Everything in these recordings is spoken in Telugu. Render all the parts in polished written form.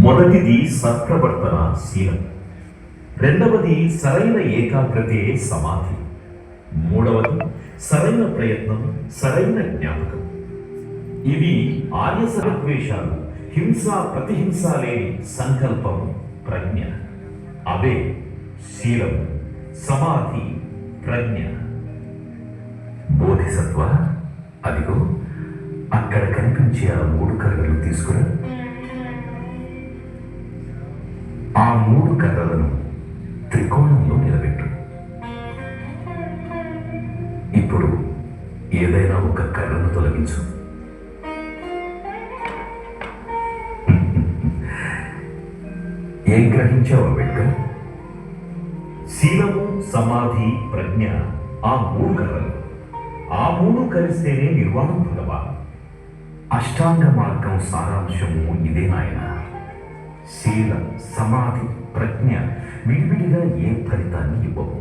మొదటిది సత్ప్రవర్తన శీలం, రెండవది సరైన ఏకాగ్రతే సమాధి, మూడవది సరైన ప్రయత్నం సరైన జ్ఞాపకం. ఇవి ఆర్య సద్వేషాలు, హింస ప్రతిహింస లేని సంకల్పం ప్రజ్ఞ. అవే శీలం, సమాధి, ప్రజ్ఞ. బోధిసత్వ, అదిగో అక్కడ కనిపించే ఆ 3 కర్రలు తీసుకురా. ఆ 3 కర్రలను త్రికోణంలో నిలబెట్టు. ఇప్పుడు ఏదైనా ఒక కర్రను తొలగించు. ఏం గ్రహించావు అంబేద్కర్? శీలము, సమాధి, ప్రజ్ఞ, ఆ 3 కర్రలు. ఆ 3 కలిస్తేనే నిర్వాణం భగవా. అష్టాంగ మార్గం సారాంశము ఇదే నాయన. శీలం, సమాధి, ప్రజ్ఞ విడివిడిగా ఏ ఫలితాన్ని ఇవ్వవు.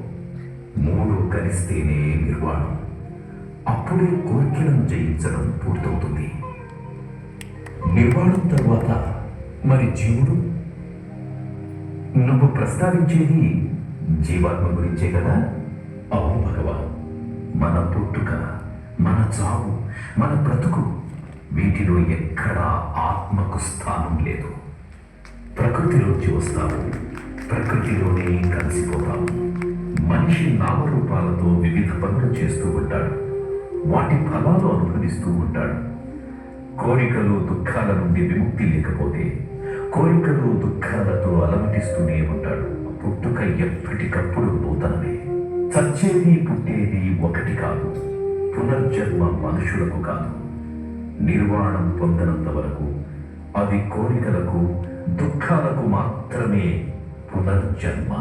3 కలిస్తేనే నిర్వాణం. అప్పుడే కోరికలను జయించడం పూర్తవుతుంది. నిర్వాణం తరువాత మరి జీవుడు? నువ్వు ప్రస్తావించేది జీవాత్మ గురించే కదా? అవును భగవాన్. మన పుట్టుక, మన చావు, మన బ్రతుకు, వీటిలో ఎక్కడా ఆత్మకు స్థానం లేదు. ప్రకృతిలోంచి వస్తాము, ప్రకృతిలోనే కలిసిపోతాము. మనిషి నామరూపాలతో వివిధ పనులు చేస్తూ ఉంటాడు, వాటి ఫలాలు అనుభవిస్తూ ఉంటాడు. కోరికలు, దుఃఖాల నుండి విముక్తి లేకపోతే కోరికలు, దుఃఖాలతో అలమటిస్తూనే ఉంటాడు. పుట్టుక ఎప్పటికప్పుడు నూతనమే. చచ్చేది, పుట్టేది ఒకటి కాదు. పునర్జన్మ మనుషులకు కాదు. నిర్వాణం పొందనంత వరకు అది కోరికలకు, దుఃఖాలకు మాత్రమే పునర్జన్మ.